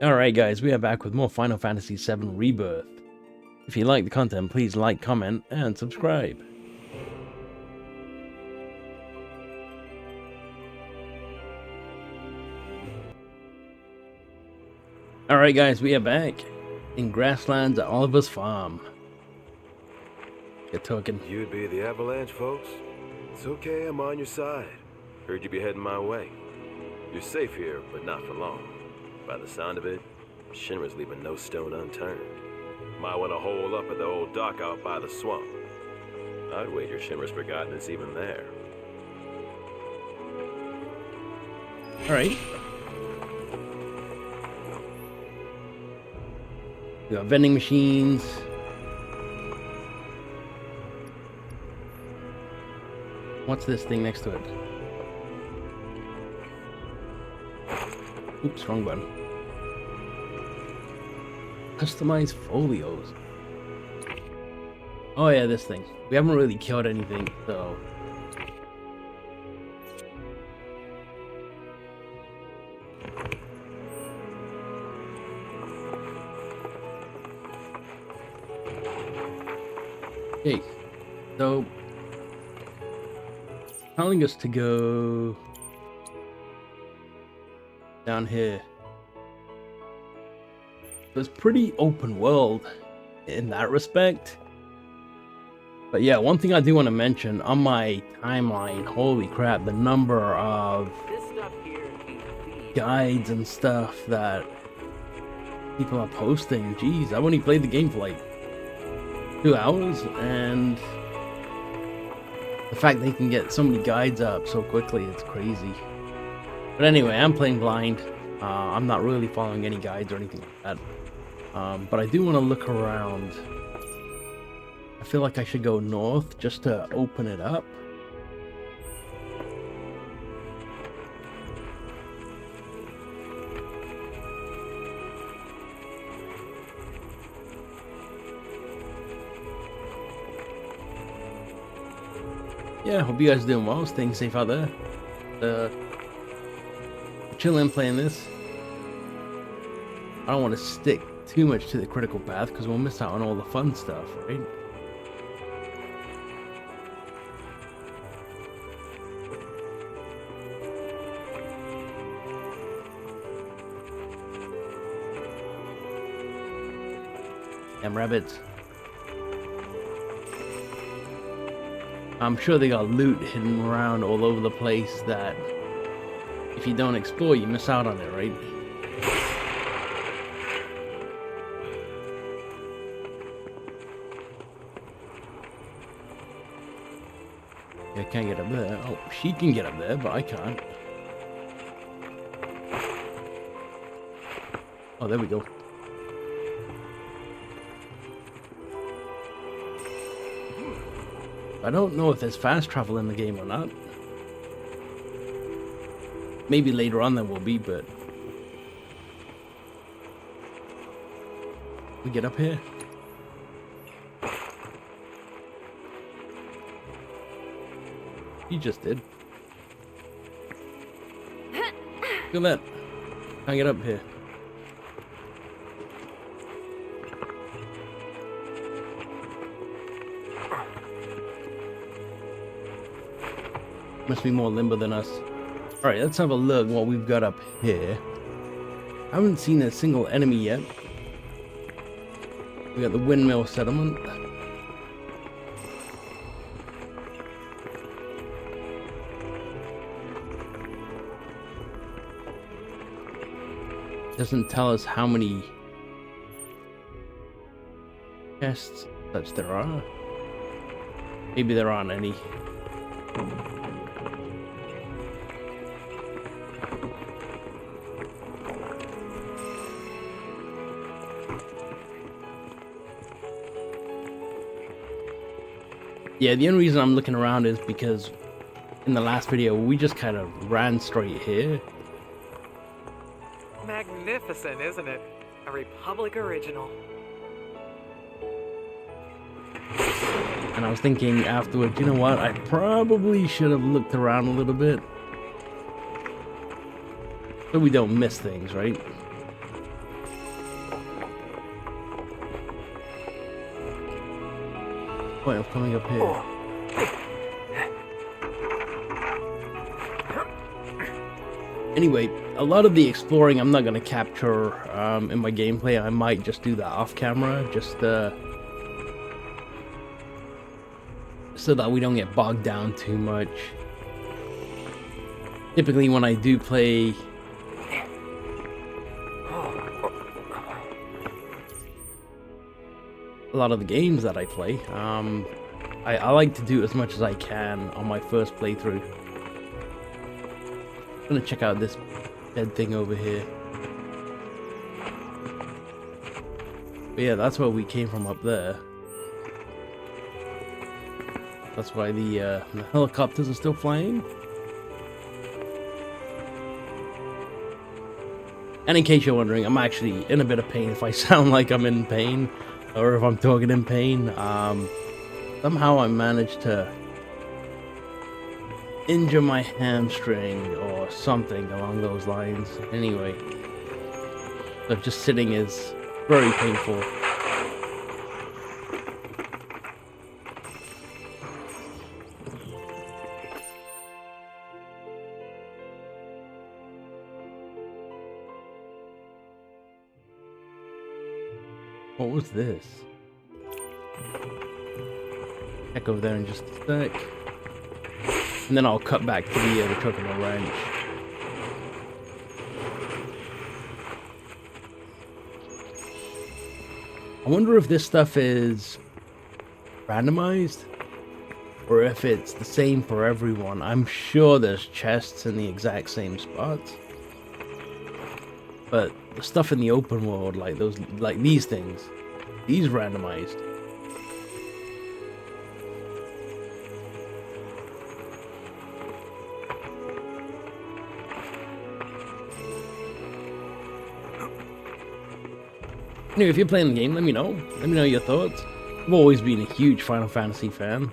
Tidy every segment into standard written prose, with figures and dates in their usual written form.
Alright guys, we are back with more Final Fantasy VII Rebirth. If you like the content, please like, comment, and subscribe. Alright guys, we are back in grasslands at Oliver's farm. Get talking. You'd be the Avalanche, folks? It's okay, I'm on your side. Heard you be heading my way. You're safe here, but not for long. By the sound of it, Shinra's leaving no stone unturned. Might want to hole up at the old dock out by the swamp. I'd wager Shinra's forgotten it's even there. Alright. We got vending machines. What's this thing next to it? Oops, wrong button. Customize folios. Oh yeah, this thing. We haven't really killed anything, so... Okay, so... telling us to go... down here. So it's pretty open world in that respect. But yeah, one thing I do want to mention on my timeline, holy crap, the number of guides and stuff that people are posting. Jeez, I've only played the game for like 2 hours, and the fact they can get so many guides up so quickly, it's crazy. But anyway, I'm playing blind. I'm not really following any guides or anything like that. But I do want to look around. I feel like I should go north just to open it up. Yeah, hope you guys are doing well, staying safe out there. Chilling playing this. I don't want to stick too much to the critical path because we'll miss out on all the fun stuff, right? Damn rabbits. I'm sure they got loot hidden around all over the place that if you don't explore, you miss out on it, right? I can't get up there. Oh, she can get up there, but I can't. Oh, there we go. I don't know if there's fast travel in the game or not. Maybe later on there will be, but... we get up here? You just did. Look at that. Can't get up here. Must be more limber than us. Alright, let's have a look what we've got up here. I haven't seen a single enemy yet. We got the windmill settlement. Doesn't tell us how many chests such there are. Maybe there aren't any. Yeah, the only reason I'm looking around is because in the last video we just kind of ran straight here. Magnificent, isn't it? A Republic original. And I was thinking afterwards, you know what, I probably should have looked around a little bit. So we don't miss things, right? point of coming up here? Anyway, a lot of the exploring I'm not going to capture in my gameplay. I might just do that off camera, just so that we don't get bogged down too much. Typically when I do play a lot of the games that I play, I like to do as much as I can on my first playthrough. I'm gonna check out this dead thing over here. But yeah, that's where we came from up there. That's why the helicopters are still flying. And in case you're wondering, I'm actually in a bit of pain. If I sound like I'm in pain, or if I'm talking in pain, somehow I managed to injure my hamstring or something along those lines. Anyway, so just sitting is very painful. What was this? Check over there in just a sec. And then I'll cut back to the Chocobo ranch. I wonder if this stuff is randomized or if it's the same for everyone. I'm sure there's chests in the exact same spots, but the stuff in the open world, like these things, these randomized. Anyway, if you're playing the game, let me know. Let me know your thoughts. I've always been a huge Final Fantasy fan.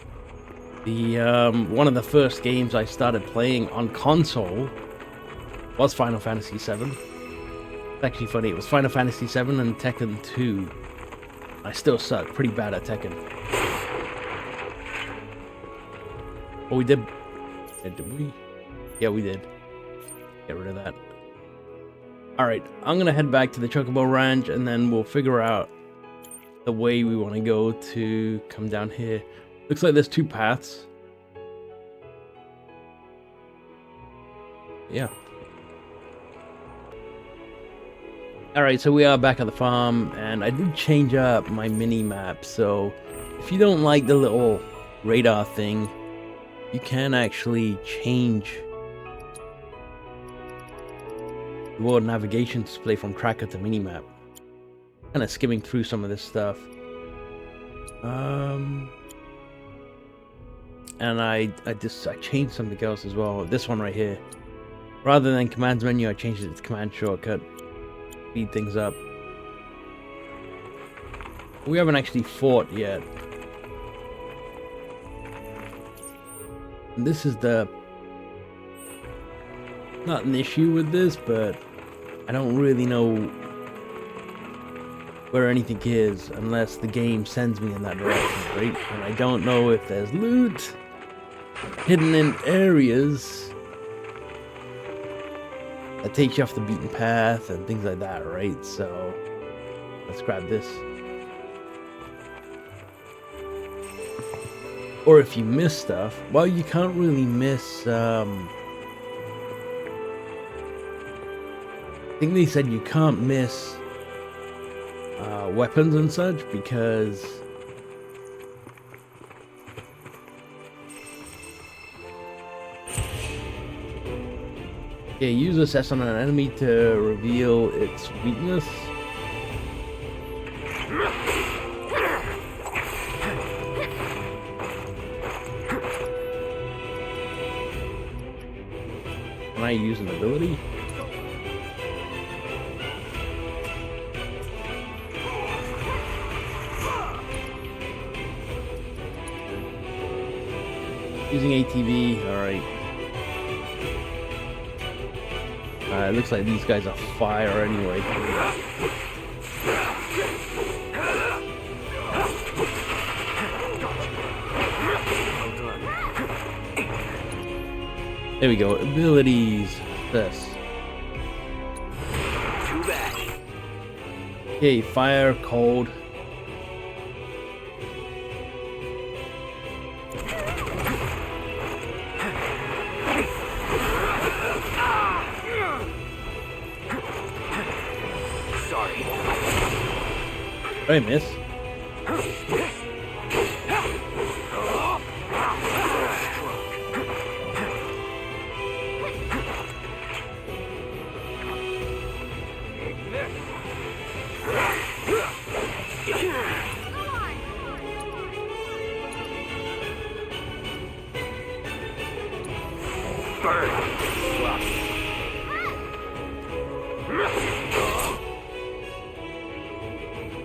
One of the first games I started playing on console was Final Fantasy VII. It's actually funny, it was Final Fantasy VII and Tekken 2. I still suck pretty bad at Tekken. Oh, we did. Yeah, did we? Yeah, we did. Get rid of that. Alright, I'm gonna head back to the Chocobo Ranch and then we'll figure out the way we want to go to come down here. Looks like there's two paths. Yeah. Alright, so we are back at the farm and I did change up my mini-map, so if you don't like the little radar thing, you can actually change the world navigation display from tracker to minimap. Kind of skimming through some of this stuff. And I changed something else as well. This one right here. Rather than commands menu, I changed it to command shortcut. Speed things up. We haven't actually fought yet. And this is the... not an issue with this, but I don't really know where anything is unless the game sends me in that direction, right? And I don't know if there's loot hidden in areas that takes you off the beaten path and things like that, right? So let's grab this. Or if you miss stuff, well, you can't really miss I think they said you can't miss weapons and such because yeah, use assess on an enemy to reveal its weakness. Can I use an ability? Using ATV, alright. It looks like these guys are fire anyway. There we go. Abilities. This. Too bad. Okay, fire, cold. Sorry. Right, miss.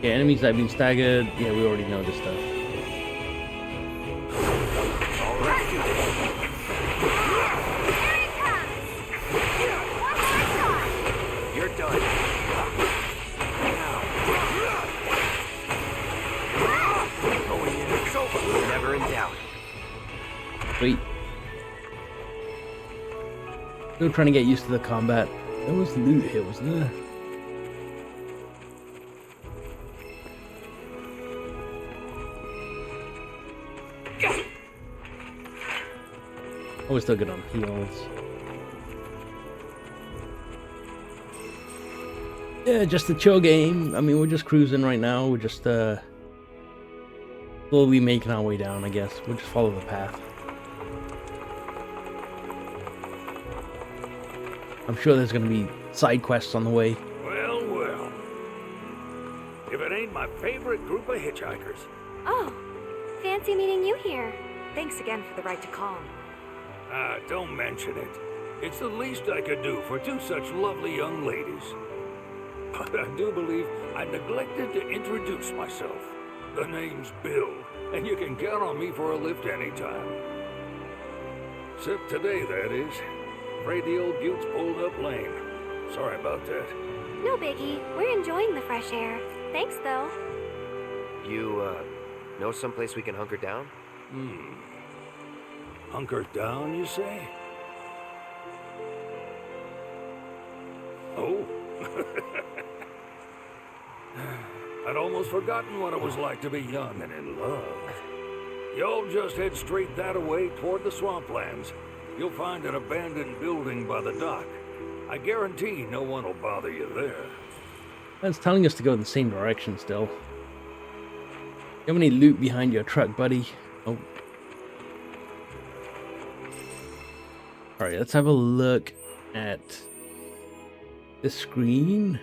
Yeah, enemies that have been staggered. Yeah, we already know this stuff. You're done. It's over. Never in doubt. Sweet. Still trying to get used to the combat. There was loot here, wasn't there? Oh, we're still good on heals. Yeah, just a chill game. I mean, we're just cruising right now. We're just slowly making our way down, I guess. We'll just follow the path. I'm sure there's going to be side quests on the way. Well, well. If it ain't my favorite group of hitchhikers. Oh, fancy meeting you here. Thanks again for the right to call. Ah, don't mention it. It's the least I could do for two such lovely young ladies. But I do believe I neglected to introduce myself. The name's Bill, and you can count on me for a lift anytime. Except today, that is. Afraid the old bute's pulled up lame. Sorry about that. No biggie. We're enjoying the fresh air. Thanks, though. You, know someplace we can hunker down? Hunker down, you say? Oh. I'd almost forgotten what it was like to be young and in love. Y'all just head straight that away toward the swamplands. You'll find an abandoned building by the dock. I guarantee no one will bother you there. That's telling us to go in the same direction still. You have any loot behind your truck, buddy? Oh. Alright, let's have a look at the screen.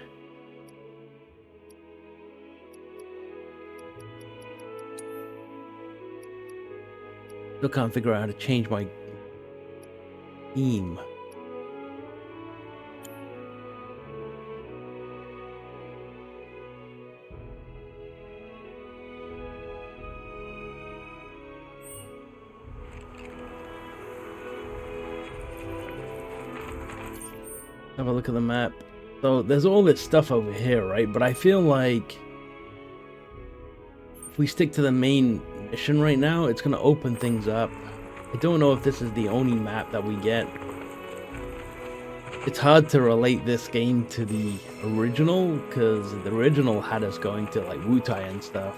Still can't figure out how to change my theme. Have a look at the map. So there's all this stuff over here, right? But I feel like if we stick to the main mission right now, it's gonna open things up. I don't know if this is the only map that we get. It's hard to relate this game to the original, because the original had us going to like Wutai and stuff.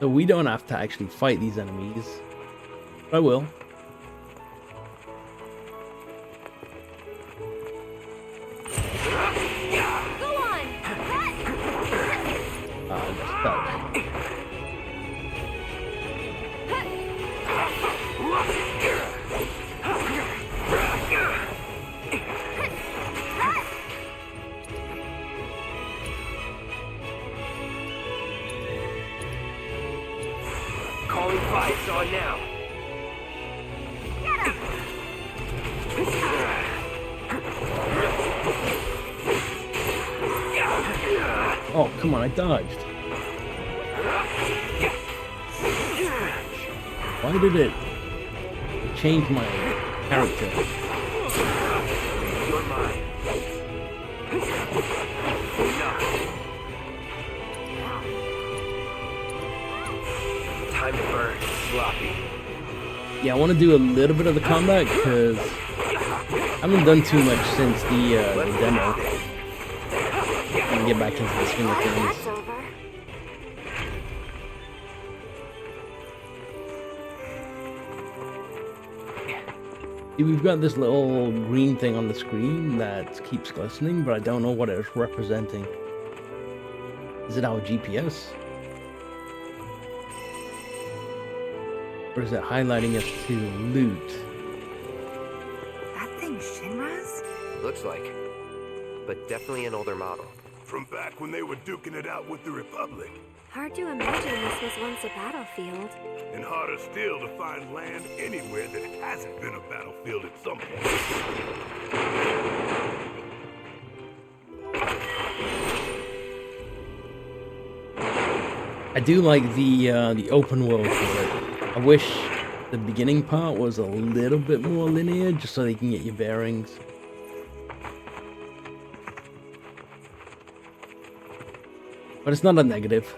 So we don't have to actually fight these enemies. But I will. Calling vibes on now. Oh, come on, I dodged. Why did it change my character? You're mine. Enough. Time to burn, sloppy. Yeah, I want to do a little bit of the combat because I haven't done too much since the demo. I'm gonna get back into the swing of That's things. over. See, we've got this little green thing on the screen that keeps glistening, but I don't know what it's representing. Is it our GPS? Or is it highlighting us to loot? That thing Shinra's? Looks like. But definitely an older model. From back when they were duking it out with the Republic. Hard to imagine this was once a battlefield. And harder still to find land anywhere that hasn't been a battlefield at some point. I do like the open world for it. I wish the beginning part was a little bit more linear, just so you can get your bearings. But it's not a negative.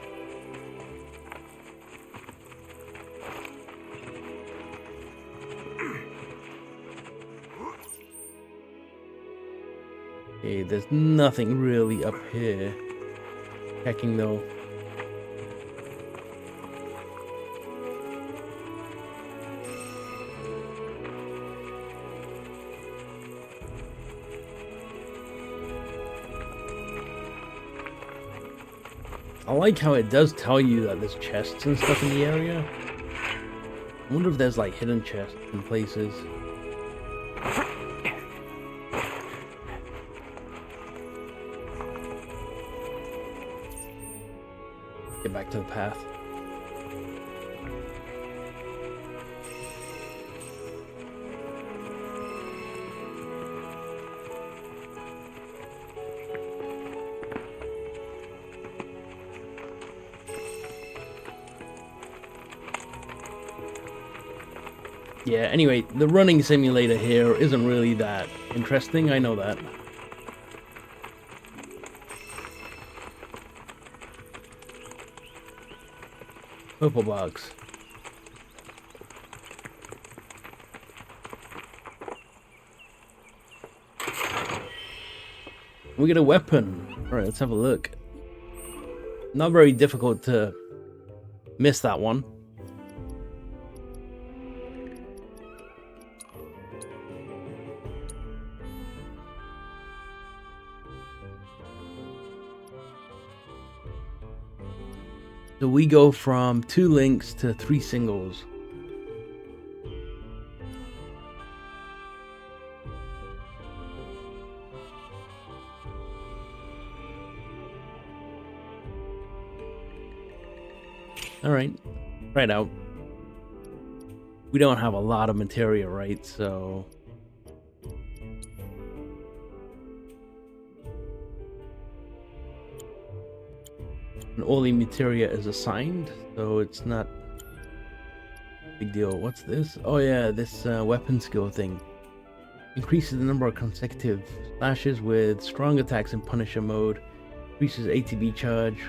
Okay, there's nothing really up here. Checking though. I like how it does tell you that there's chests and stuff in the area. I wonder if there's like hidden chests in places. Get back to the path. Yeah, anyway, the running simulator here isn't really that interesting, I know that. Purple box. We get a weapon. Alright, let's have a look. Not very difficult to miss that one. So we go from 2 links to 3 singles. Alright, right out. We don't have a lot of materia, right? So and all the materia is assigned, so it's not a big deal. What's this? Oh yeah, this weapon skill thing. Increases the number of consecutive slashes with strong attacks in Punisher mode. Increases ATB charge.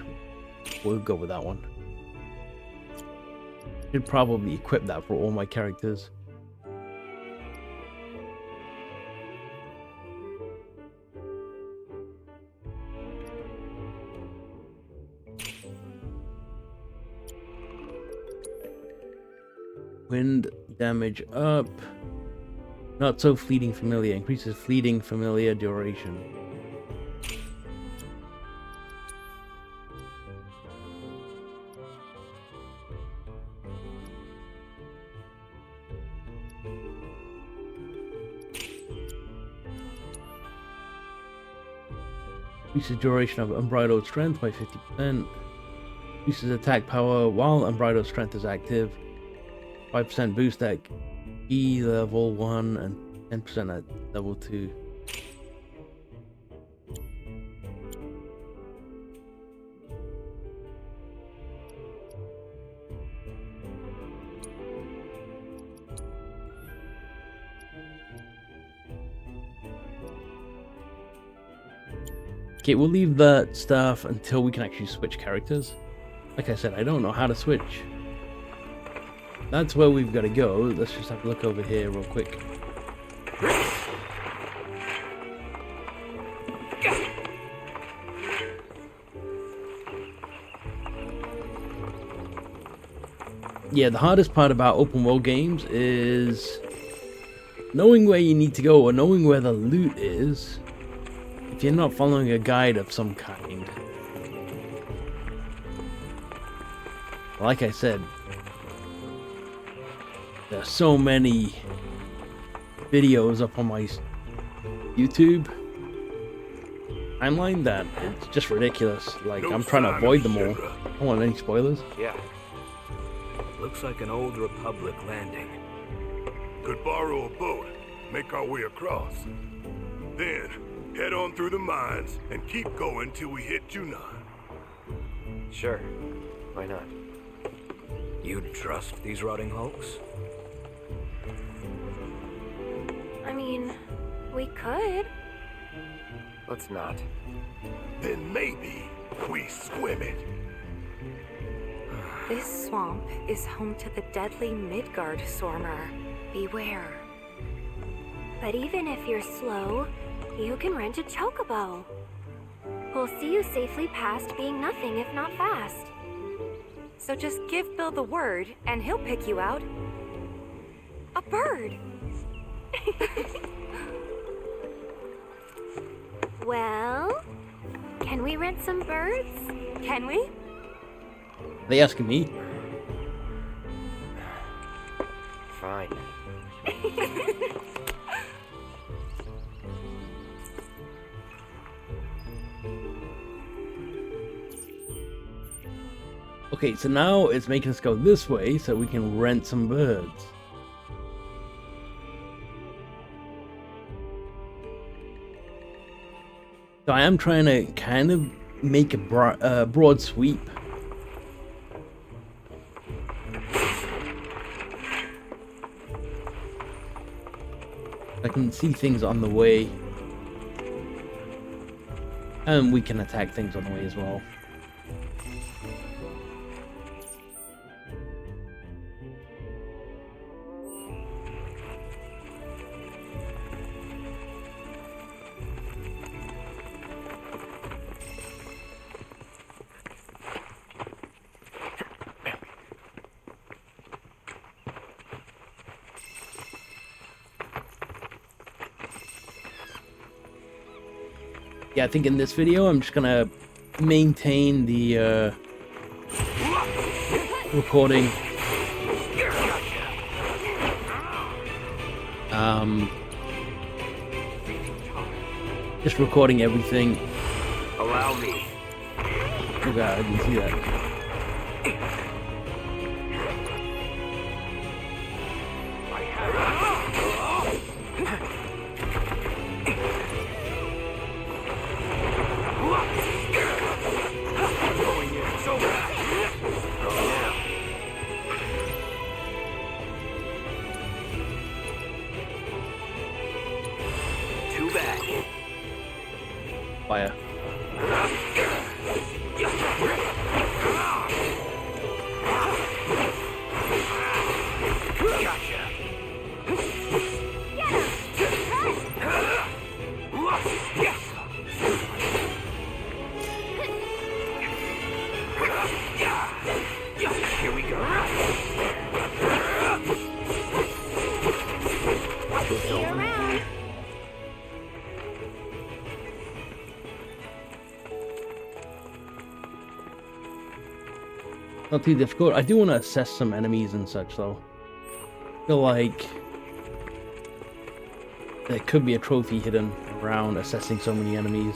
We'll go with that one. Should probably equip that for all my characters. Wind damage up. Not so fleeting familiar. Increases fleeting familiar duration. Increases duration of unbridled strength by 50%. Increases attack power while unbridled strength is active. 5% boost at E level 1 and 10% at level 2. Okay, we'll leave that stuff until we can actually switch characters. Like I said, I don't know how to switch. that's where we've got to go. Let's just have a look over here real quick. Yeah, the hardest part about open world games is knowing where you need to go or knowing where the loot is if you're not following a guide of some kind. Like I said, there are so many videos up on my YouTube timeline that it's just ridiculous. Like, I'm trying to avoid them all. I don't want any spoilers. Yeah. Looks like an old Republic landing. Could borrow a boat, make our way across. Then, head on through the mines and keep going till we hit Junon. Sure. Why not? You'd trust these rotting hulks? I mean, we could. Let's not. Then maybe we swim it. This swamp is home to the deadly Midgard Stormer. Beware. But even if you're slow, you can rent a Chocobo. We'll see you safely past being nothing if not fast. So just give Bill the word, and he'll pick you out. A bird! Well, can we rent some birds? Can we? Are they asking me? Fine. Okay, so now it's making us go this way so we can rent some birds. So I am trying to kind of make a broad sweep. I can see things on the way. And we can attack things on the way as well. Yeah, I think in this video I'm just gonna maintain the recording. Just recording everything. Allow me. Oh god, I didn't see that. Fire. Here we go. See you around. Not too difficult. I do want to assess some enemies and such though. I feel like there could be a trophy hidden around assessing so many enemies.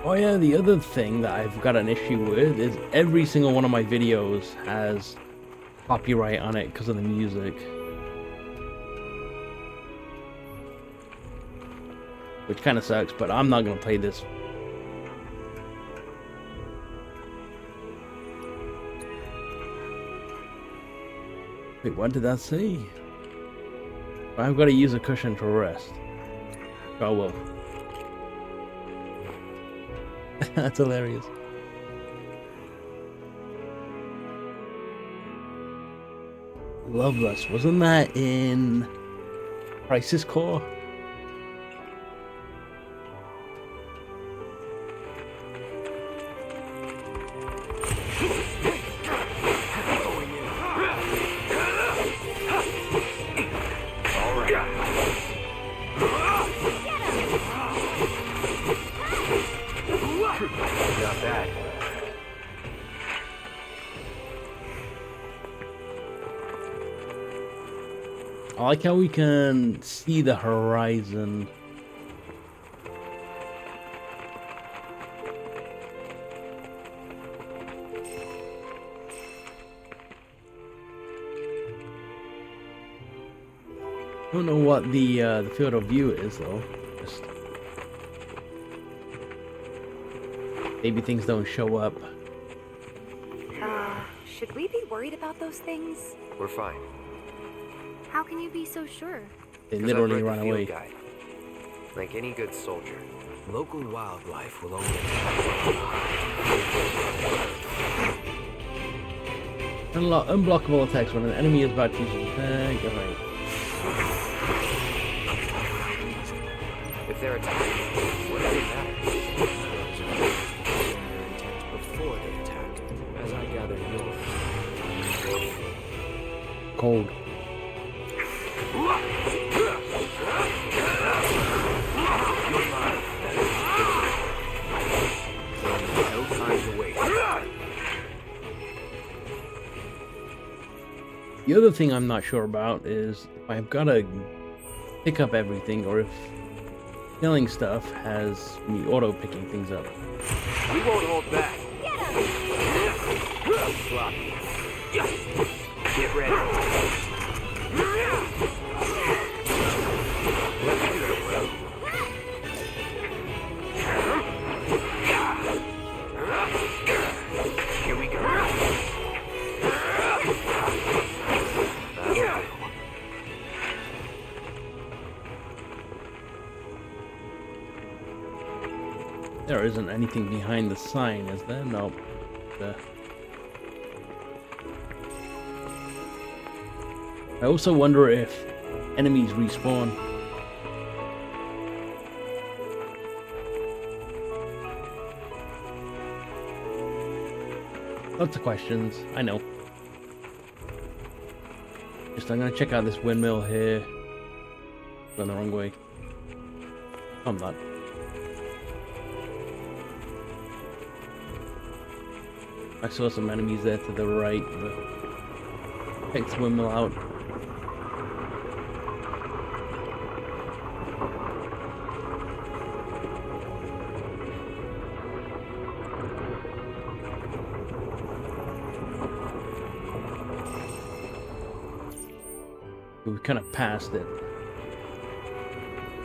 Oh yeah, the other thing that I've got an issue with is every single one of my videos has copyright on it because of the music. Which kind of sucks, but I'm not going to play this. Wait, what did that say? I've got to use a cushion to rest. Oh well. That's hilarious. Loveless, wasn't that in Crisis Core? I like how we can see the horizon. I don't know what the field of view is though. Just maybe things don't show up. Should we be worried about those things? We're fine. How can you be so sure? They 'Cause literally I've read run the field away. guide. Like any good soldier. Local wildlife will only Unblockable attacks when an enemy is about to use an attack. Alright. If they're attacking, what does it matter? their intent before they attack, as I gather yours. Cold. No time to wait. The other thing I'm not sure about is if I've got to pick up everything or if killing stuff has me auto picking things up. We won't hold back. Get ready. Here we go. There isn't anything behind the sign, is there? Nope. I also wonder if enemies respawn. Lots of questions, I know. I'm gonna check out this windmill here. Going the wrong way. I'm not. I saw some enemies there to the right, but check the windmill out. We kind of passed it.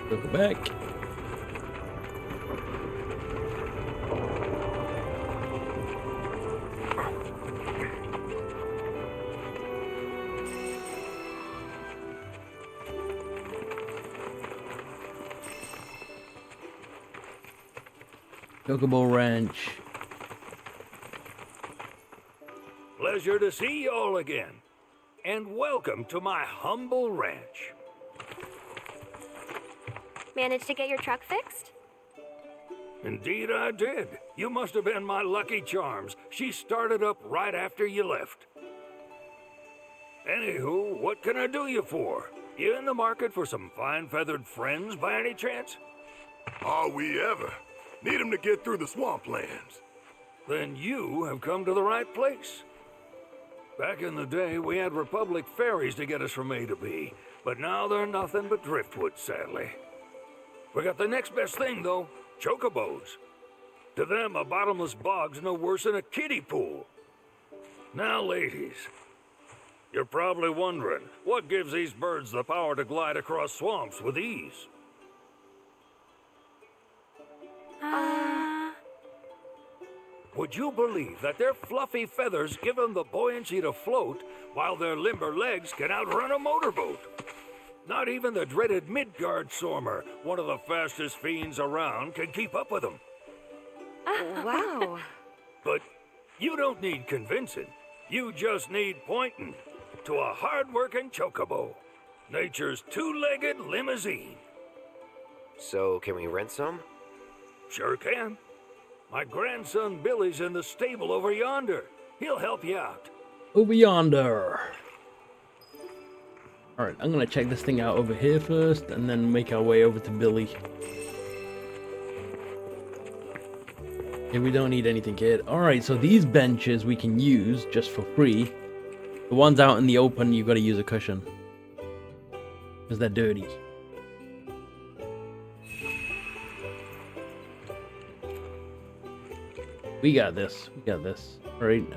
Go back. Chocobo Ranch. Pleasure to see y'all again. And welcome to my humble ranch. Managed to get your truck fixed? Indeed I did. You must have been my lucky charms. She started up right after you left. Anywho, what can I do you for? You in the market for some fine feathered friends by any chance? Are we ever? Need 'em to get through the swamplands. Then you have come to the right place. Back in the day, we had Republic ferries to get us from A to B, but now they're nothing but driftwood, sadly. We got the next best thing, though, chocobos. To them, a bottomless bog's no worse than a kiddie pool. Now, ladies, you're probably wondering, what gives these birds the power to glide across swamps with ease? Would you believe that their fluffy feathers give them the buoyancy to float, while their limber legs can outrun a motorboat? Not even the dreaded Midgard Stormer, one of the fastest fiends around, can keep up with them. Wow. But you don't need convincing. You just need pointing to a hard-working Chocobo. Nature's two-legged limousine. So, can we rent some? Sure can. My grandson Billy's in the stable over yonder. He'll help you out. Over yonder. Alright, I'm gonna check this thing out over here first, and then make our way over to Billy. Okay, we don't need anything, kid. Alright, so these benches we can use just for free. The ones out in the open, you gotta use a cushion. Because they're dirty. We got this. We got this. Alright,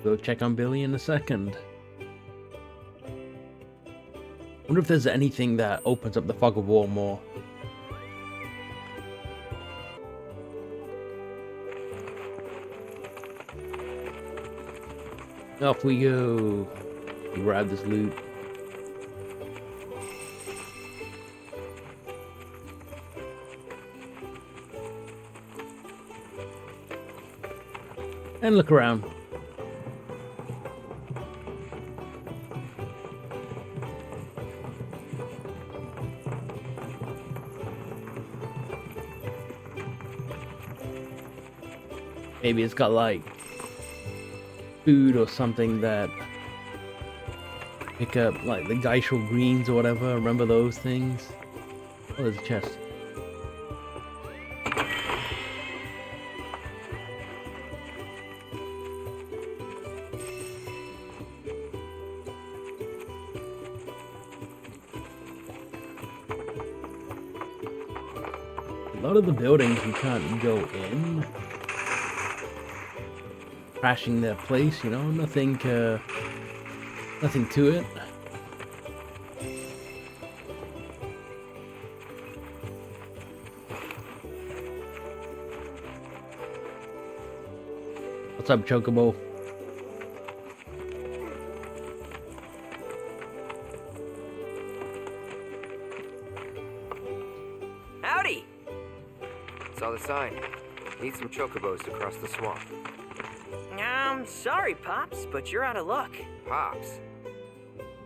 go check on Billy in a second. Wonder if there's anything that opens up the fog of war more. Off we go. Grab this loot. And look around. Maybe it's got like food or something that pick up, like the Geishel greens or whatever. Remember those things? Oh, there's a chest. A lot of the buildings you can't go in. Crashing their place, you know, nothing to it. What's up, Chocobo? Howdy! Saw the sign. Need some chocobos to cross the swamp. I'm sorry, Pops, but you're out of luck. Pops?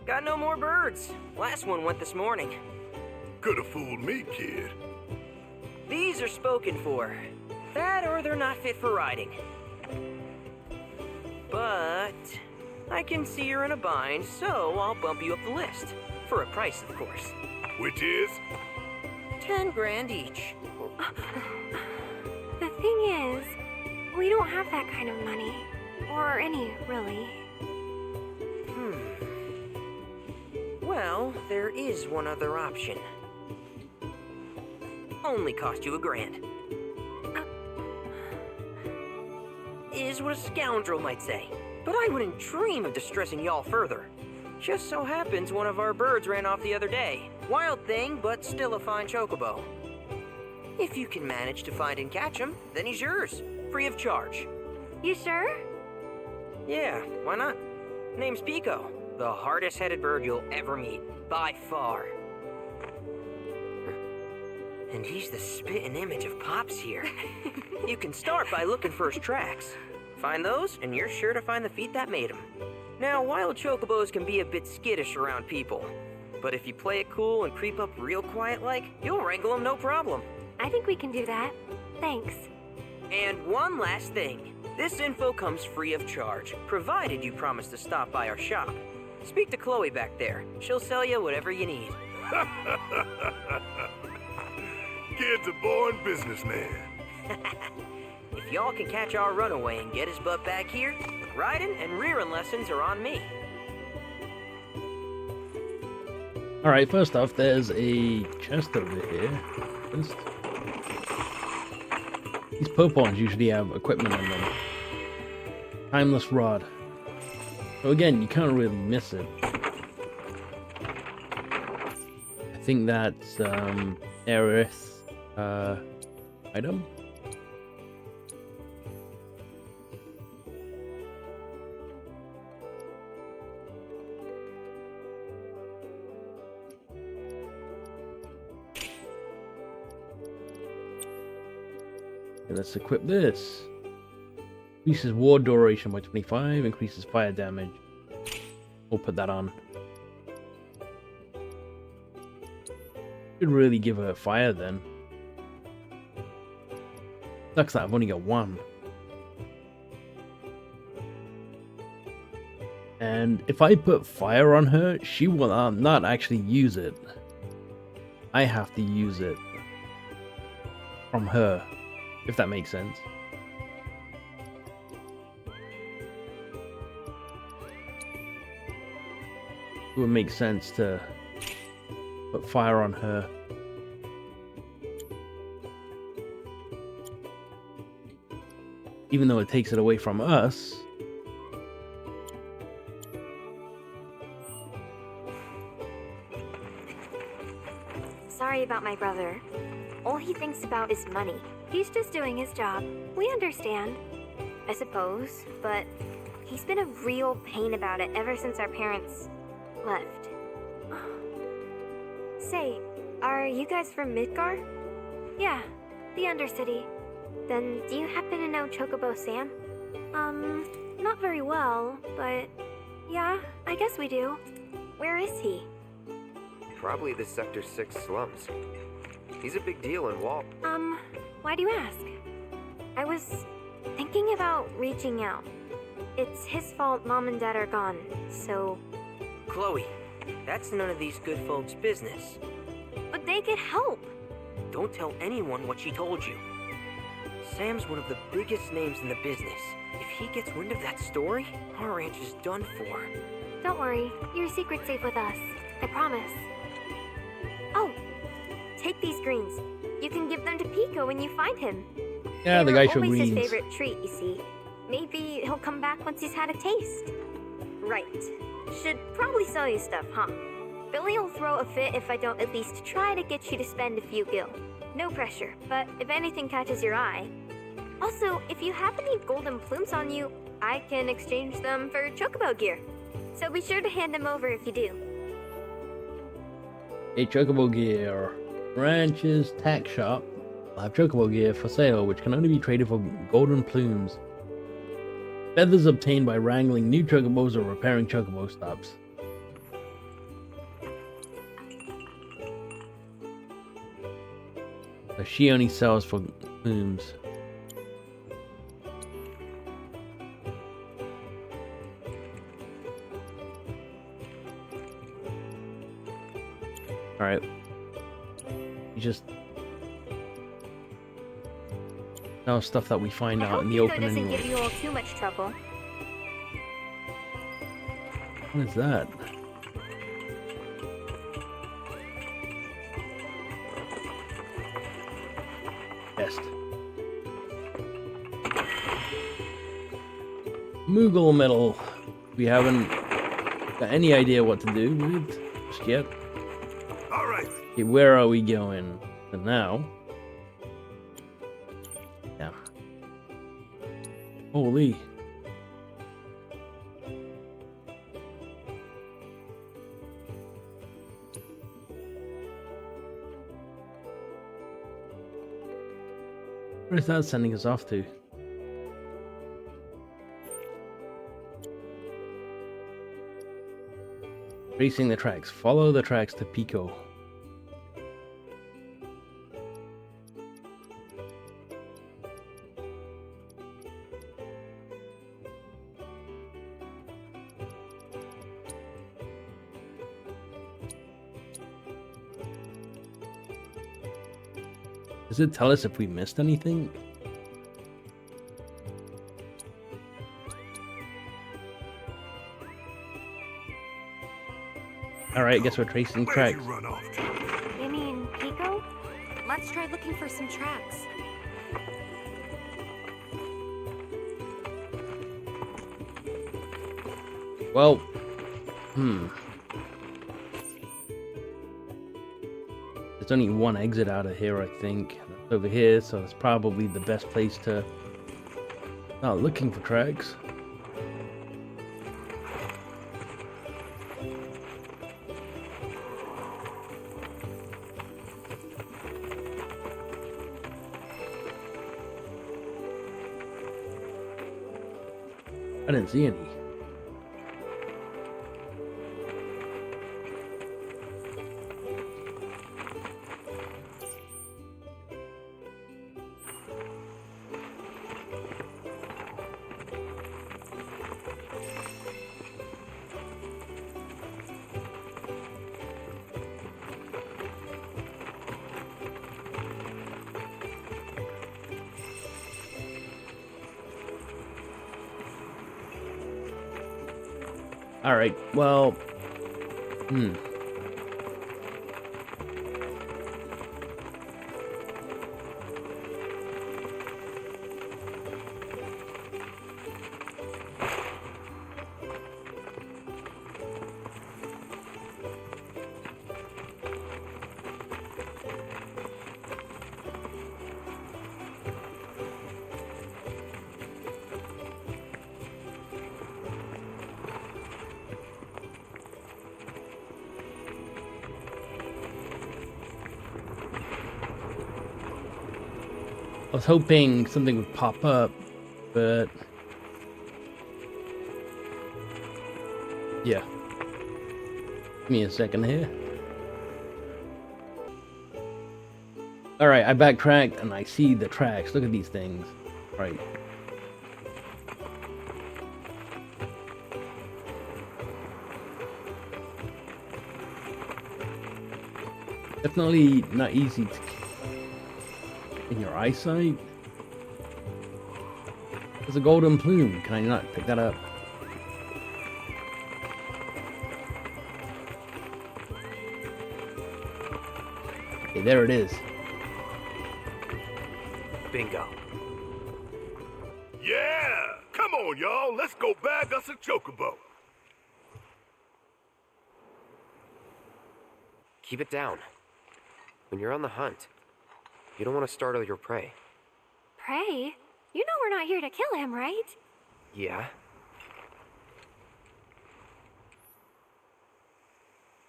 Got no more birds. Last one went this morning. Could've fooled me, kid. These are spoken for. That or they're not fit for riding. But I can see you're in a bind, so I'll bump you up the list. For a price, of course. Which is? 10 grand each. The thing is, we don't have that kind of money. Or any, really. Well, there is one other option. Only cost you $1,000. Is what a scoundrel might say. But I wouldn't dream of distressing y'all further. Just so happens one of our birds ran off the other day. Wild thing, but still a fine chocobo. If you can manage to find and catch him, then he's yours. Free of charge. You sure? Yeah, why not? Name's Pico. The hardest-headed bird you'll ever meet. By far. And he's the spitting image of Pops here. You can start by looking for his tracks. Find those, and you're sure to find the feet that made him. Now, wild chocobos can be a bit skittish around people. But if you play it cool and creep up real quiet-like, you'll wrangle them no problem. I think we can do that. Thanks. And one last thing. This info comes free of charge, provided you promise to stop by our shop. Speak to Chloe back there. She'll sell you whatever you need. Kid's a born businessman. If y'all can catch our runaway and get his butt back here, riding and rearing lessons are on me. Alright, first off, there's a chest over here. These purple ones usually have equipment on them. Timeless rod. So again, you can't really miss it. I think that's Aerith item. Okay, let's equip this. Increases war duration by 25, increases fire damage. We'll put that on. Should really give her fire then. Sucks that I've only got one. And if I put fire on her, she will not actually use it. I have to use it from her, if that makes sense. It would make sense to put fire on her. Even though it takes it away from us. Sorry about my brother. All he thinks about is money. He's just doing his job. We understand, I suppose, but he's been a real pain about it ever since our parents left. Say, are you guys from Midgar? Yeah, the Undercity. Then do you happen to know Chocobo Sam? Not very well, but yeah, I guess we do. Where is he? Probably the Sector 6 slums. He's a big deal in Walt. Why do you ask? I was thinking about reaching out. It's his fault Mom and Dad are gone, so... Chloe, that's none of these good folks' business. But they could help. Don't tell anyone what she told you. Sam's one of the biggest names in the business. If he gets wind of that story, our ranch is done for. Don't worry, your secret's safe with us. I promise. Oh, take these greens. You can give them to Pico when you find him. Yeah, the guy showed always greens. his favorite treat, you see. Maybe he'll come back once he's had a taste. Right. Should probably sell you stuff, huh? Billy will throw a fit if I don't at least try to get you to spend a few gil. No pressure, but if anything catches your eye. Also, if you have any golden plumes on you, I can exchange them for Chocobo gear. So be sure to hand them over if you do. A Chocobo gear. Ranch's tack shop. I'll have Chocobo gear for sale, which can only be traded for golden plumes. Feathers obtained by wrangling new Chocobos or repairing Chocobo stops. So she only sells for plumes. Alright. Just now stuff that we find out in the open doesn't anyway. give you all too much trouble. What is that? Chest. Moogle metal. We haven't got any idea what to do with just yet. All right. Okay, where are we going? And now. Yeah. Holy. Where's that sending us off to? Tracing the tracks. Follow the tracks to Pico. Does it tell us if we missed anything? Alright, I guess we're tracing Where'd tracks. you run off to? You mean Pico? Let's try looking for some tracks. Well, there's only one exit out of here, I think. That's over here, so it's probably the best place to start looking for tracks. I didn't see any. Alright, well... I was hoping something would pop up, but... yeah. Give me a second here. Alright, I backtracked and I see the tracks. Look at these things. Right. Definitely not easy to in your eyesight. There's a golden plume. Can I not pick that up? Okay, there it is. Bingo. Yeah! Come on, y'all. Let's go bag us a Chocobo. Keep it down. When you're on the hunt, you don't want to startle your prey. Prey? You know we're not here to kill him, right? Yeah?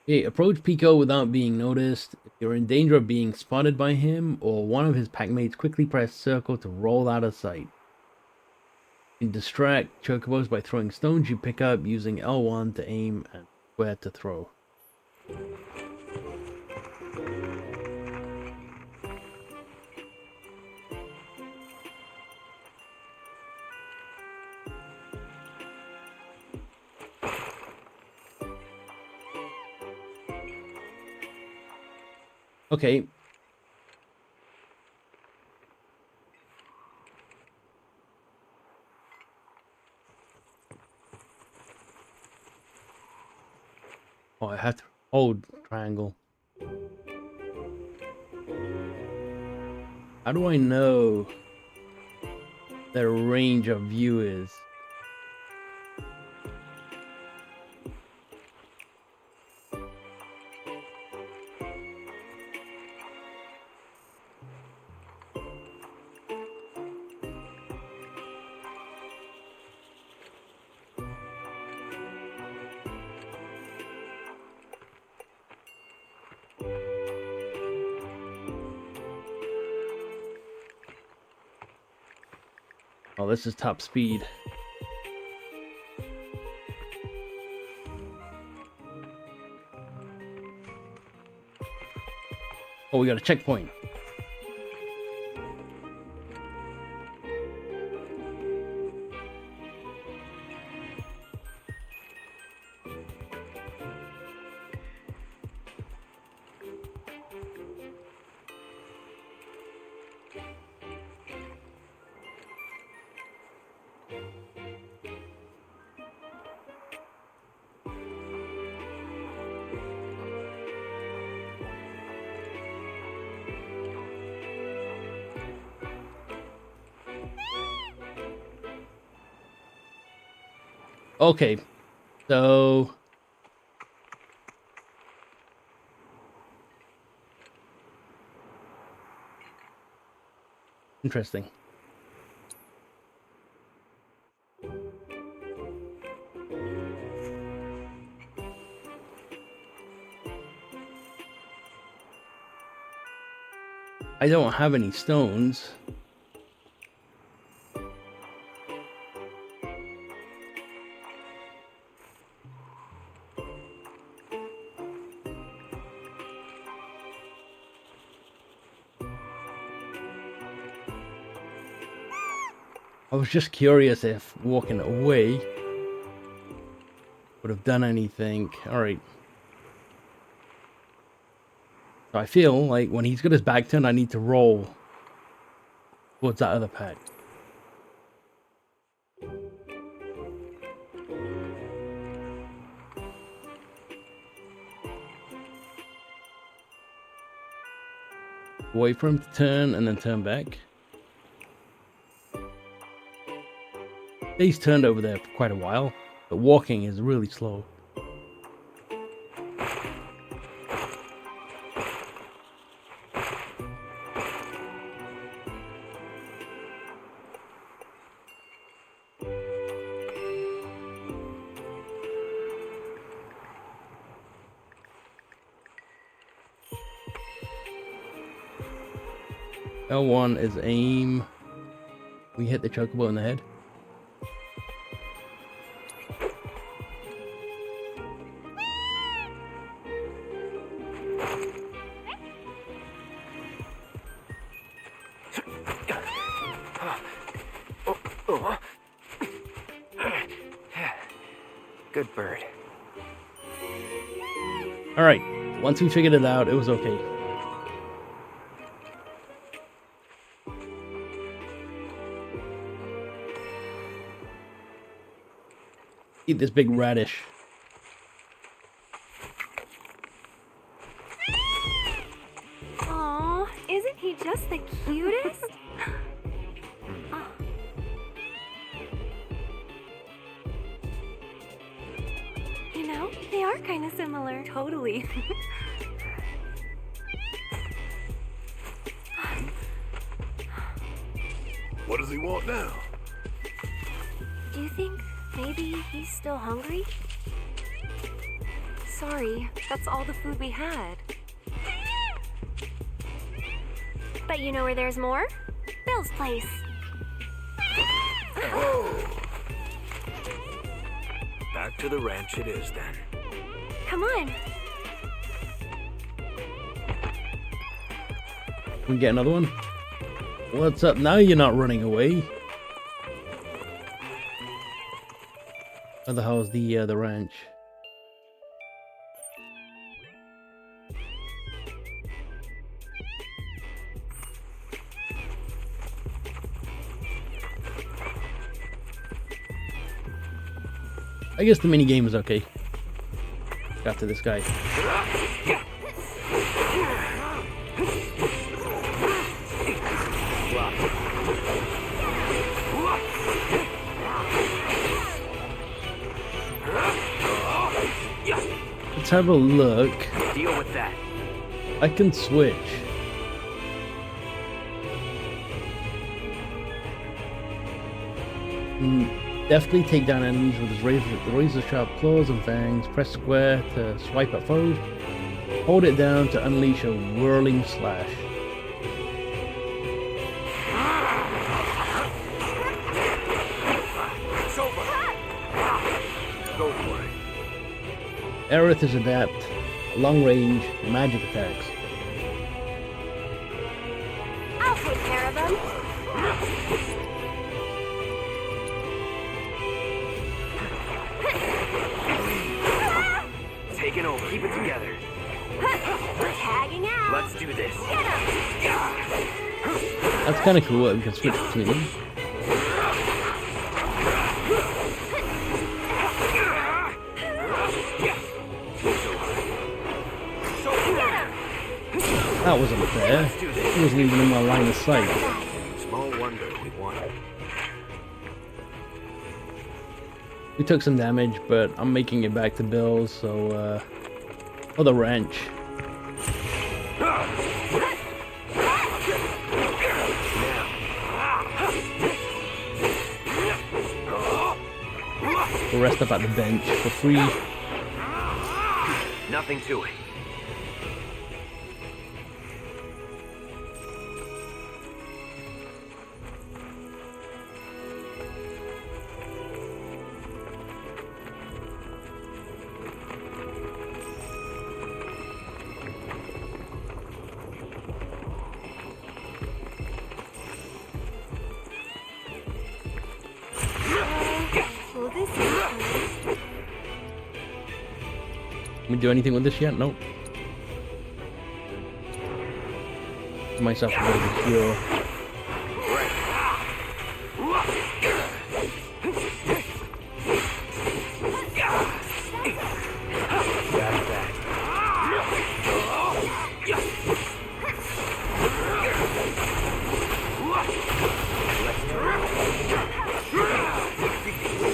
Okay, approach Pico without being noticed. If you're in danger of being spotted by him or one of his packmates, quickly press circle to roll out of sight. You can distract Chocobos by throwing stones you pick up using L1 to aim and where to throw. Okay. Oh, I have to hold triangle. How do I know the range of view is? Oh, this is top speed. Oh, we got a checkpoint. Okay, so interesting. I don't have any stones. I was just curious if walking away would have done anything. Alright. So I feel like when he's got his back turned, I need to roll towards that other pad. Wait for him to turn and then turn back. He's turned over there for quite a while, but walking is really slow. L1 is aim. We hit the chocobo in the head. Good bird. Alright, once we figured it out, it was okay. Eat this big radish. Aw, isn't he just the cutest? Oh. You know, they are kind of similar. Totally. What does he want now? Do you think maybe he's still hungry? Sorry, that's all the food we had. But you know where there's more? Bill's place. Back to the ranch it is then. Come on. We get another one. What's up? Now you're not running away. Where the hell is the ranch? I guess the mini game is okay. Got to this guy. Let's have a look. Deal with that. I can switch. Definitely take down enemies with his razor sharp claws and fangs. Press square to swipe at foes. Hold it down to unleash a whirling slash. Go for it. Aerith is adept, long range, magic attacks. I'll take care of them. Taking over. Keep it together. Tagging out. Let's do this. That's kind of cool that we can switch between them. That wasn't fair. He wasn't even in my line of sight. Small wonder we won. We took some damage, but I'm making it back to Bill's, so, or the ranch. We'll rest up at the bench for free. Nothing to it. Can we do anything with this yet? Nope. Give myself a bit of a heal.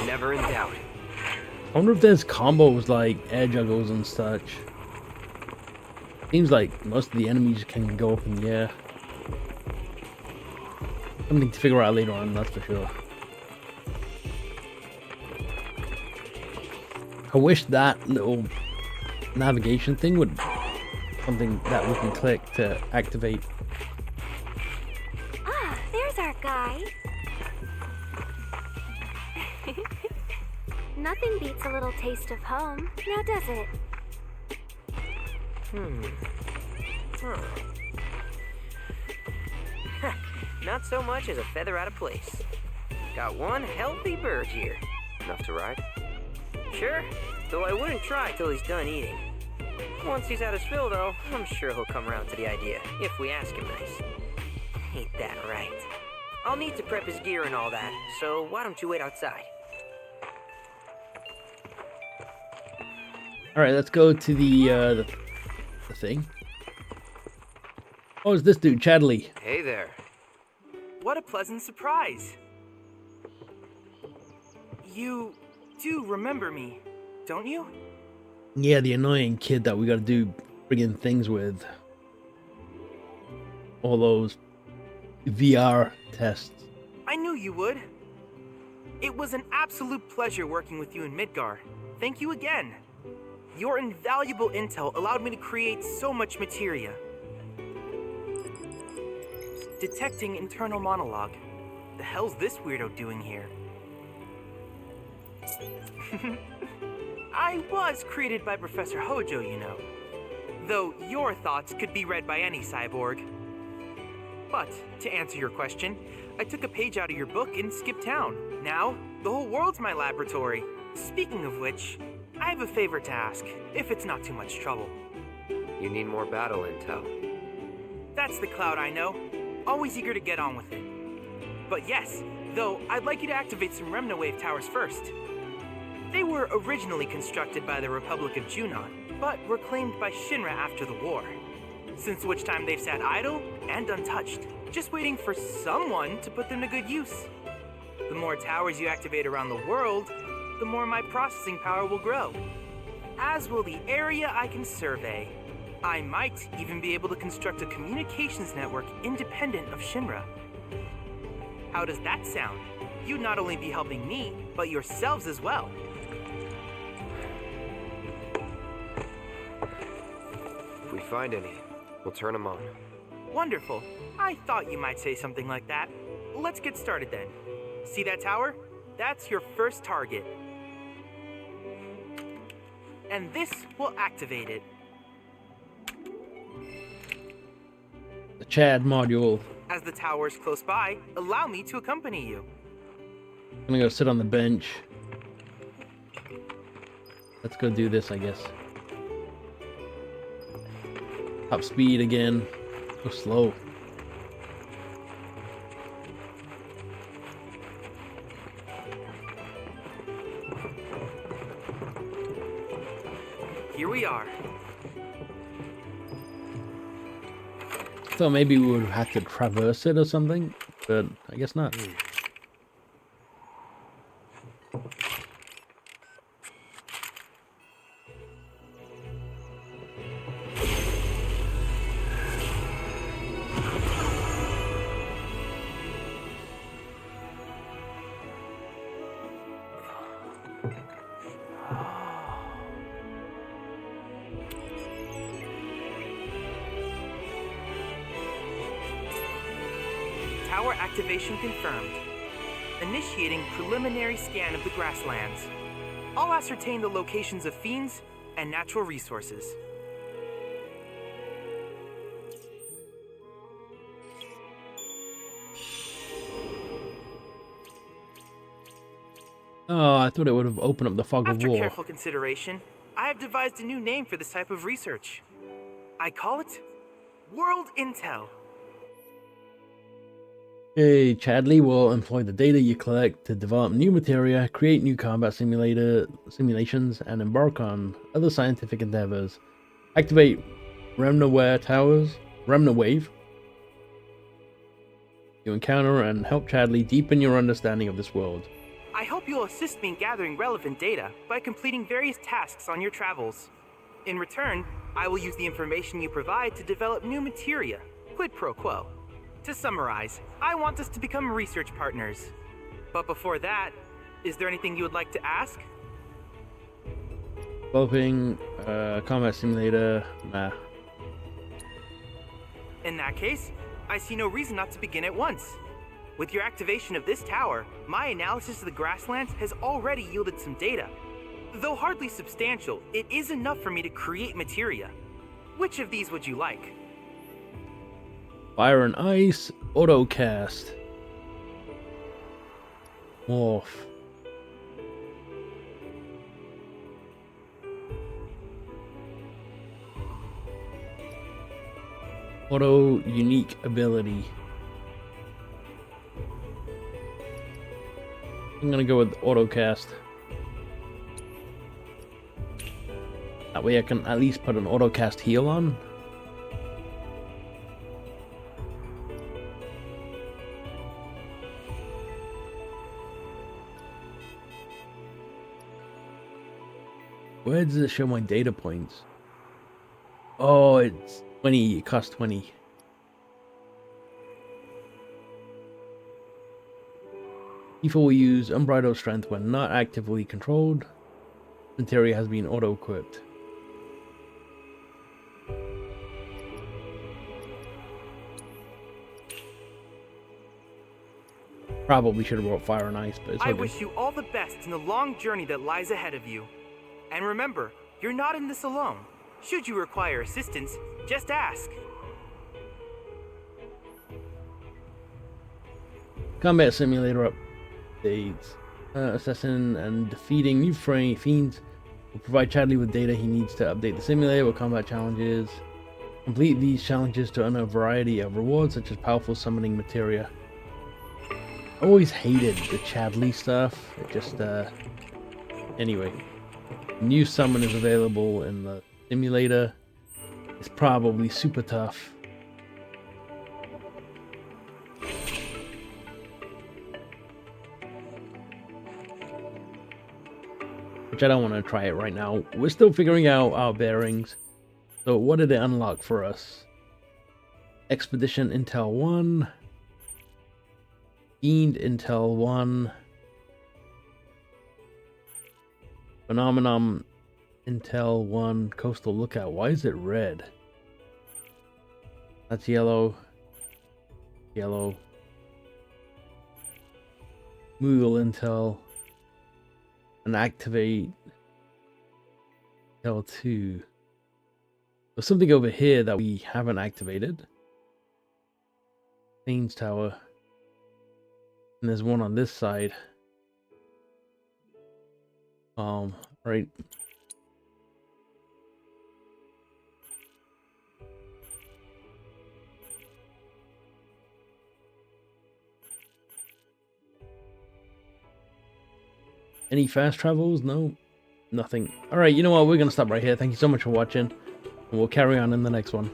Never in doubt. I wonder if there's combos like air juggles and such. Seems like most of the enemies can go up in the air. Something to figure out later on, that's for sure. I wish that little navigation thing would something that we can click to activate. Ah, there's our guy. Nothing beats a little taste of home, now does it? Not so much as a feather out of place. Got one healthy bird here. Enough to ride? Sure, though I wouldn't try till he's done eating. Once he's had his fill, though, I'm sure he'll come around to the idea, if we ask him nice. Ain't that right? I'll need to prep his gear and all that, so why don't you wait outside? Alright, let's go to the thing. Oh, it's this dude, Chadley. Hey there. What a pleasant surprise. You do remember me, don't you? Yeah, the annoying kid that we gotta do friggin' things with. All those VR tests. I knew you would. It was an absolute pleasure working with you in Midgar. Thank you again. Your invaluable intel allowed me to create so much materia. Detecting internal monologue. The hell's this weirdo doing here? I was created by Professor Hojo, you know. Though your thoughts could be read by any cyborg. But, to answer your question, I took a page out of your book and skipped town. Now, the whole world's my laboratory. Speaking of which, I have a favor to ask, if it's not too much trouble. You need more battle intel. That's the Cloud I know. Always eager to get on with it. But yes, though I'd like you to activate some Remna Wave towers first. They were originally constructed by the Republic of Junon, but were claimed by Shinra after the war. Since which time they've sat idle and untouched, just waiting for someone to put them to good use. The more towers you activate around the world, the more my processing power will grow. As will the area I can survey. I might even be able to construct a communications network independent of Shinra. How does that sound? You'd not only be helping me, but yourselves as well. If we find any, we'll turn them on. Wonderful. I thought you might say something like that. Let's get started then. See that tower? That's your first target. And this will activate it. The Chad module. As the tower's close by, allow me to accompany you. I'm gonna go sit on the bench. Let's go do this, I guess. Top speed again. Go slow. Here we are. So maybe we would have to traverse it or something, but I guess not. Tower activation confirmed. Initiating preliminary scan of the grasslands. I'll ascertain the locations of fiends and natural resources. Oh, I thought it would have opened up the fog of After war. careful consideration, I have devised a new name for this type of research. I call it World Intel. Okay, Chadley will employ the data you collect to develop new materia, create new combat simulations, and embark on other scientific endeavors. Activate Remna Wave you encounter and help Chadley deepen your understanding of this world. I hope you'll assist me in gathering relevant data by completing various tasks on your travels. In return, I will use the information you provide to develop new materia, quid pro quo. To summarize, I want us to become research partners. But before that, is there anything you would like to ask? Developing combat simulator, nah. In that case, I see no reason not to begin at once. With your activation of this tower, my analysis of the grasslands has already yielded some data. Though hardly substantial, it is enough for me to create materia. Which of these would you like? Fire and Ice, Autocast. Morph. Auto unique ability. I'm gonna go with Autocast. That way I can at least put an Autocast heal on. Where does it show my data points? Oh, it's 20, it costs 20. People will use Unbridled Strength when not actively controlled. Materia has been auto-equipped. Probably should have brought Fire and Ice, but it's okay. I wish you all the best in the long journey that lies ahead of you. And remember, you're not in this alone. Should you require assistance, just ask. Combat simulator updates. Assessing and defeating new fiends will provide Chadley with data he needs to update the simulator with combat challenges. Complete these challenges to earn a variety of rewards, such as powerful summoning materia. I always hated the Chadley stuff. It just, anyway. New summon is available in the simulator. It's probably super tough. Which I don't want to try it right now. We're still figuring out our bearings. So what did it unlock for us? Expedition Intel 1. Fiend Intel 1. Phenomenon Intel 1. Coastal Lookout. Why is it red? That's yellow. Yellow. Moogle Intel. And activate Intel 2. There's something over here that we haven't activated. Baines Tower. And there's one on this side. Right. Any fast travels? No. Nothing. Alright, you know what? We're going to stop right here. Thank you so much for watching. And we'll carry on in the next one.